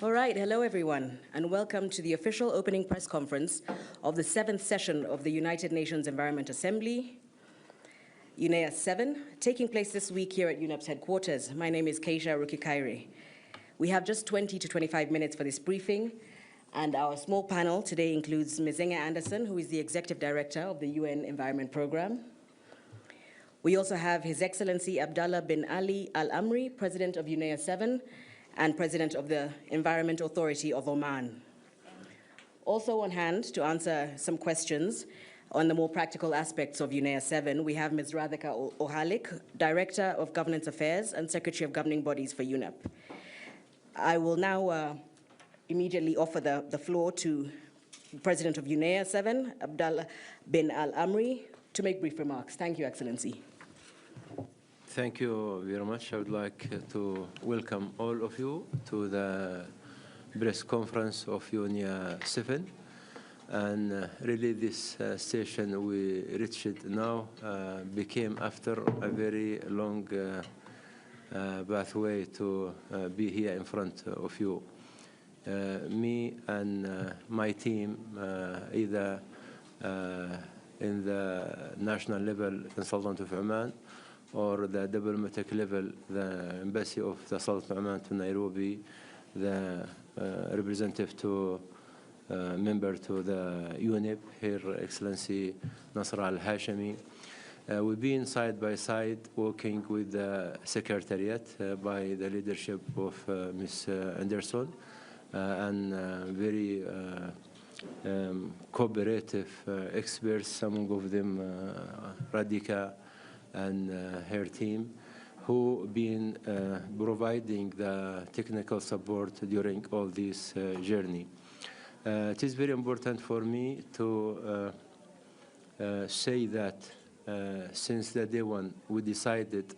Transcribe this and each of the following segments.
All right, hello everyone, and welcome to the official opening press conference of the 7th session of the United Nations Environment Assembly, UNEA-7, taking place this week here at UNEP's headquarters. My name is Keisha Rukikairi. We have just 20 to 25 minutes for this briefing, and our small panel today includes Ms. Andersen, who is the Executive Director of the UN Environment Programme. We also have His Excellency Abdullah bin Ali Al-Amri, President of UNEA-7, and President of the Environment Authority of Oman. Also on hand to answer some questions on the more practical aspects of UNEA-7, we have Ms. Radhika Ohalik, Director of Governance Affairs and Secretary of Governing Bodies for UNEP. I will now immediately offer the floor to the President of UNEA-7, Abdullah bin Al-Amri, to make brief remarks. Thank you, Excellency. Thank you very much. I would like to welcome all of you to the press conference of UNEA-7. And really this session we reached now became after a very long pathway to be here in front of you. Me and my team, either in the national level, the Sultanate of Oman, or the diplomatic level, the Embassy of the Sultanate of Oman to Nairobi, the representative to member to the UNEP, Her Excellency Nasr al-Hashemi. We've been side by side working with the Secretariat by the leadership of Ms. Andersen and very cooperative experts, among of them Radhika and her team, who been providing the technical support during all this journey. It is very important for me to say that since the day one we decided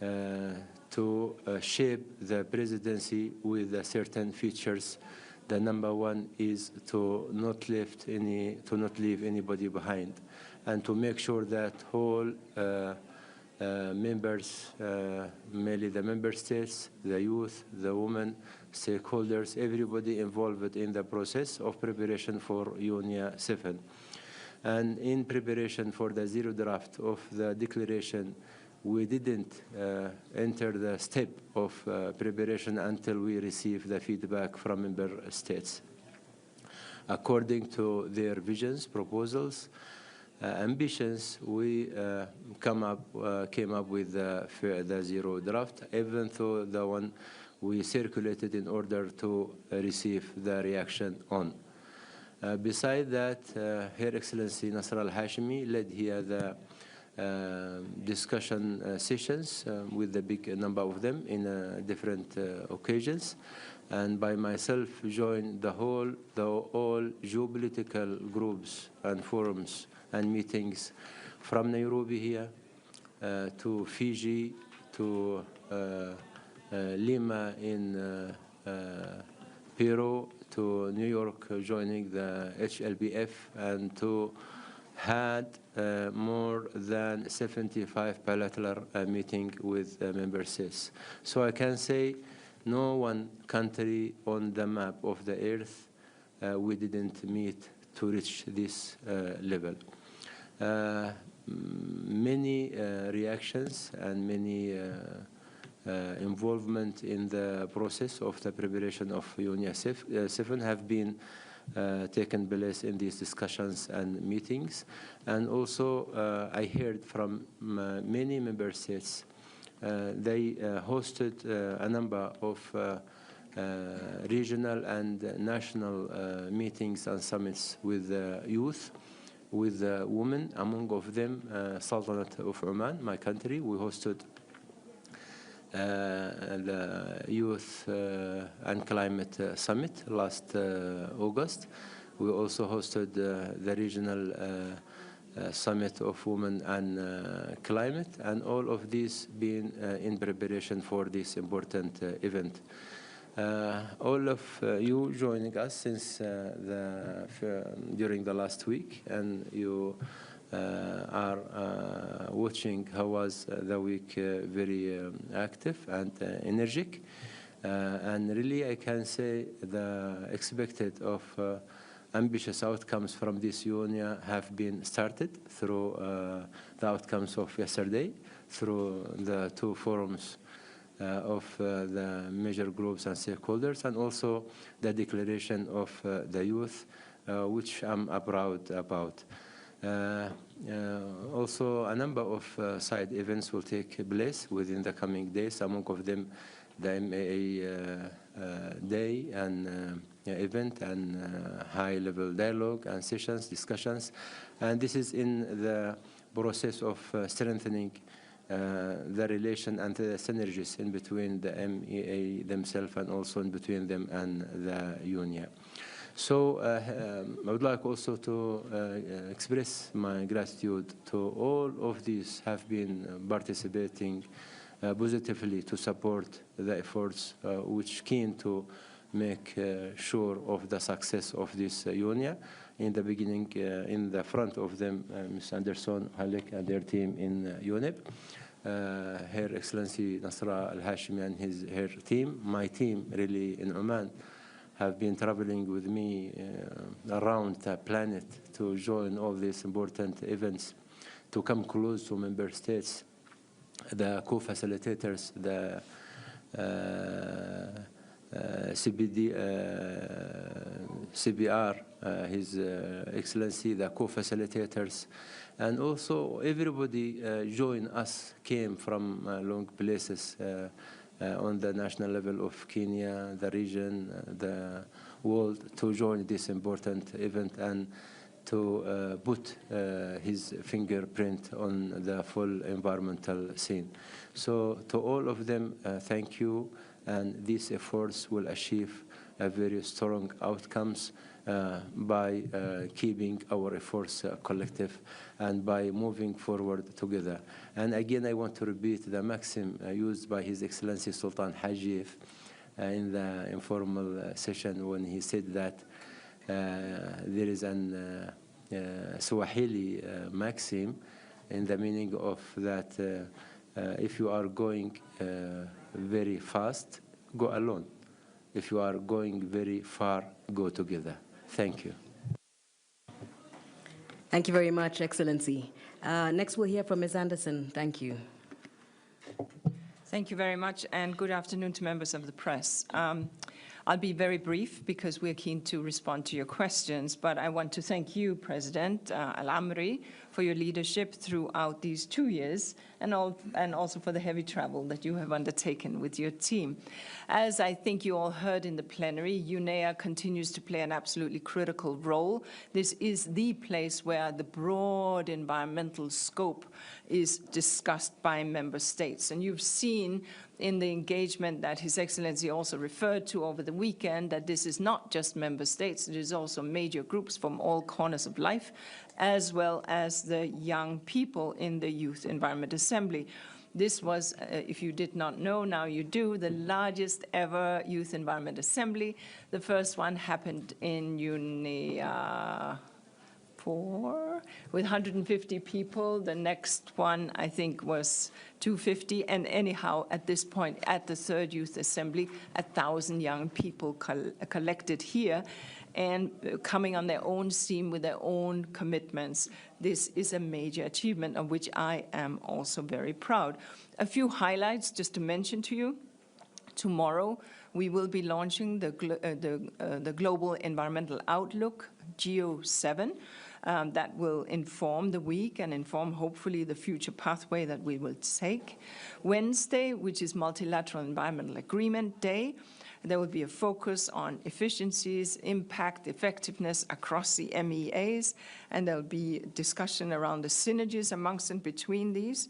to shape the presidency with certain features. The number one is to not leave anybody behind, and to make sure that all members, mainly the member states, the youth, the women, stakeholders, everybody involved in the process of preparation for UNEA-7. And in preparation for the zero draft of the declaration, we didn't enter the step of preparation until we received the feedback from member states. According to their visions, proposals, ambitions, we came up with the zero draft, even though the one we circulated in order to receive the reaction on. Beside that, Her Excellency Nasr al-Hashemi led here the discussion sessions with the big number of them in different occasions, and by myself joined all geopolitical groups and forums and meetings from Nairobi here to Fiji to Lima in Peru to New York, joining the HLBF, and to had more than 75 bilateral meetings with member states. So I can say no one country on the map of the earth we didn't meet to reach this level. Many reactions and many involvement in the process of the preparation of UNEA-7 have been taken place in these discussions and meetings. And also I heard from many member states, they hosted a number of regional and national meetings and summits with youth, with women, among of them Sultanate of Oman, my country. We hosted the Youth and Climate Summit last August. We also hosted the regional Summit of Women and Climate, and all of these being in preparation for this important event. All of you joining us since during the last week, and you are watching how was the week very active and energetic. And really, I can say the expected of ambitious outcomes from this UNEA have been started through the outcomes of yesterday, through the two forums of the major groups and stakeholders, and also the declaration of the youth, which I'm proud about. Also, a number of side events will take place within the coming days, among of them the MAA day and event and high-level dialogue and sessions, discussions. And this is in the process of strengthening the relation and the synergies in between the MEA themselves and also in between them and the UNEA. So I would like also to express my gratitude to all of these have been participating positively to support the efforts which keen to make sure of the success of this UNEA. In the beginning, in the front of them, Ms. Andersen, Halek, and their team in UNEP. Her Excellency Nasra Al-Hashimi and her team, my team really in Oman, have been traveling with me around the planet to join all these important events, to come close to member states, the co-facilitators, the CBR, His Excellency, the co-facilitators, and also everybody joined us, came from long places on the national level of Kenya, the region, the world, to join this important event and to put his fingerprint on the full environmental scene. So to all of them, thank you, and these efforts will achieve very strong outcomes by keeping our efforts collective and by moving forward together. And again, I want to repeat the maxim used by His Excellency Sultan Hajif in the informal session when he said that there is an Swahili maxim in the meaning of that if you are going very fast, go alone. If you are going very far, go together. Thank you. Thank you very much, Excellency. Next, we'll hear from Ms. Andersen. Thank you. Thank you very much, and good afternoon to members of the press. I'll be very brief because we're keen to respond to your questions, but I want to thank you, President Amri, for your leadership throughout these 2 years and also for the heavy travel that you have undertaken with your team. As I think you all heard in the plenary, UNEA continues to play an absolutely critical role. This is the place where the broad environmental scope is discussed by member states. And you've seen in the engagement that His Excellency also referred to over the weekend that this is not just member states, it is also major groups from all corners of life, as well as the young people in the Youth Environment Assembly. This was, if you did not know, now you do, the largest ever Youth Environment Assembly. The first one happened in UNEA-4 with 150 people. The next one, I think, was 250. And anyhow, at this point, at the third Youth Assembly, 1,000 young people collected here and coming on their own steam with their own commitments. This is a major achievement of which I am also very proud. A few highlights just to mention to you. Tomorrow, we will be launching the Global Environmental Outlook, UNEA-7, that will inform the week and inform, hopefully, the future pathway that we will take. Wednesday, which is Multilateral Environmental Agreement Day, there will be a focus on efficiencies, impact, effectiveness across the MEAs, and there'll be discussion around the synergies amongst and between these.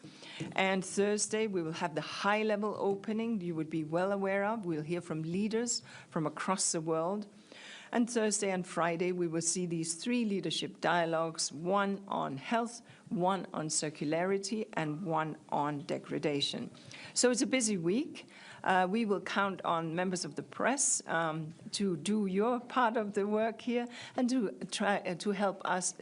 And Thursday, we will have the high-level opening you would be well aware of. We'll hear from leaders from across the world. And Thursday and Friday, we will see these 3 leadership dialogues, one on health, one on circularity, and one on degradation. So it's a busy week. We will count on members of the press to do your part of the work here and to try to help us